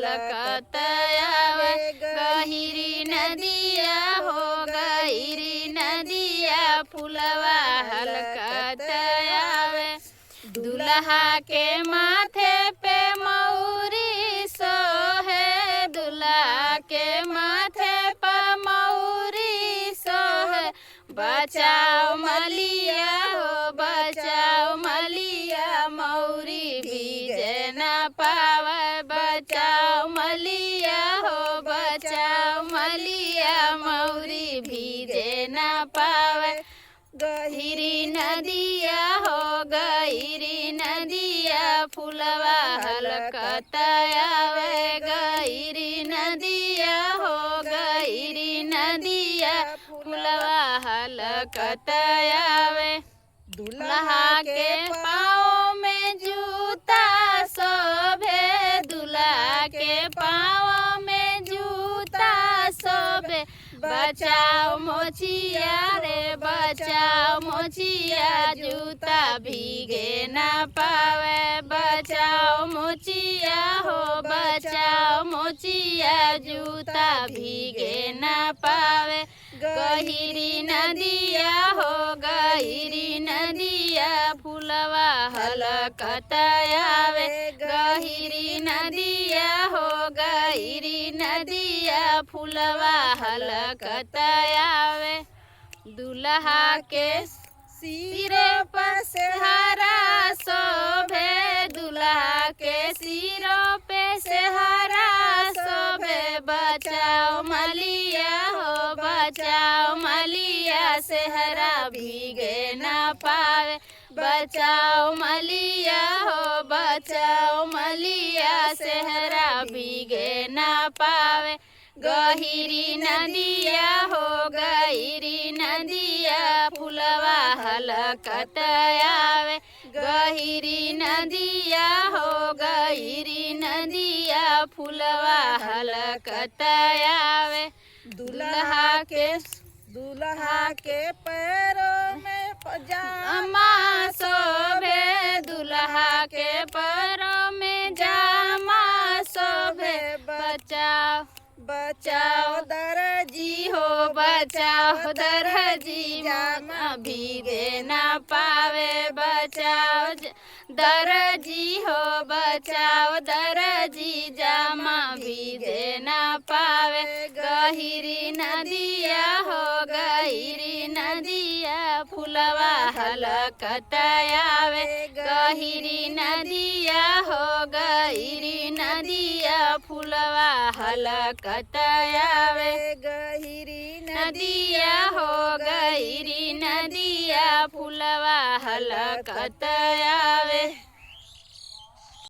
हलकत आवे। गहिरी नदिया हो गहिरी नदिया फुलवा हलकत आवे। दुल्हा के माथे पे मौरी सोहे, दुल्हा के माथे पर मौरी सोहे। बचाओ मलिया हो बचाओ मलिया, मौरी भीजे न पावे। बचाओ मलिया हो बचाओ मलिया, मौरी भीजे न पावे। गहिरी नदिया हो गहिरी नदिया फुलवा हलकत आवे। गहिरी नदिया हो गहिरी नदिया फुलवा हलकत आवे। दुल्हा के पाँव में जूता शोभे, दुल्हा के पाँव में जूता शोभे। बचाओ मोचिया रे बचाओ मोचिया, जूता भीगे न पावे। बचाओ मोचिया हो बचाओ मोचिया, जूता भीगे न पावे। गहिरी नदिया हो गहिरी नदिया फुलवा हलकत आवे। गहिरी नदिया हो गहिरी नदिया फुलवा हलकत आवे। दुल्हा के सिरे पर सेहरा शोभे, दुल्हा के सिरों पे सेहरा शोभे। बचाओ मलिया हो बचाओ मलिया, सेहरा भीगे न पावे। बचाओ मलिया हो बचाओ मलिया, सेहरा भीगे न पावे। गहिरी नदिया हो गहिरी नदिया फुलवा हलकत आवे। गहिरी नदिया हो गहिरी नदिया फुलवा हलकत आवे। दुल्हा के पैरों में जामा शोभे, दुल्हा के पैरों में जामा शोभे। बचाओ दर्जी हो बचाओ दर्जी, जामा भीगे न पावे। बचाओ दर्जी हो बचाओ दर्जी, जामा भीगे न पावे। गहिरी नदिया हो गहिरी नदिया फुलवा हलकत आवे। गहिरी नदिया हो गहिरी नदिया फुलवा हलकत आवे। गहिरी नदिया हो गहिरी नदिया फुलवा हलकत आवे।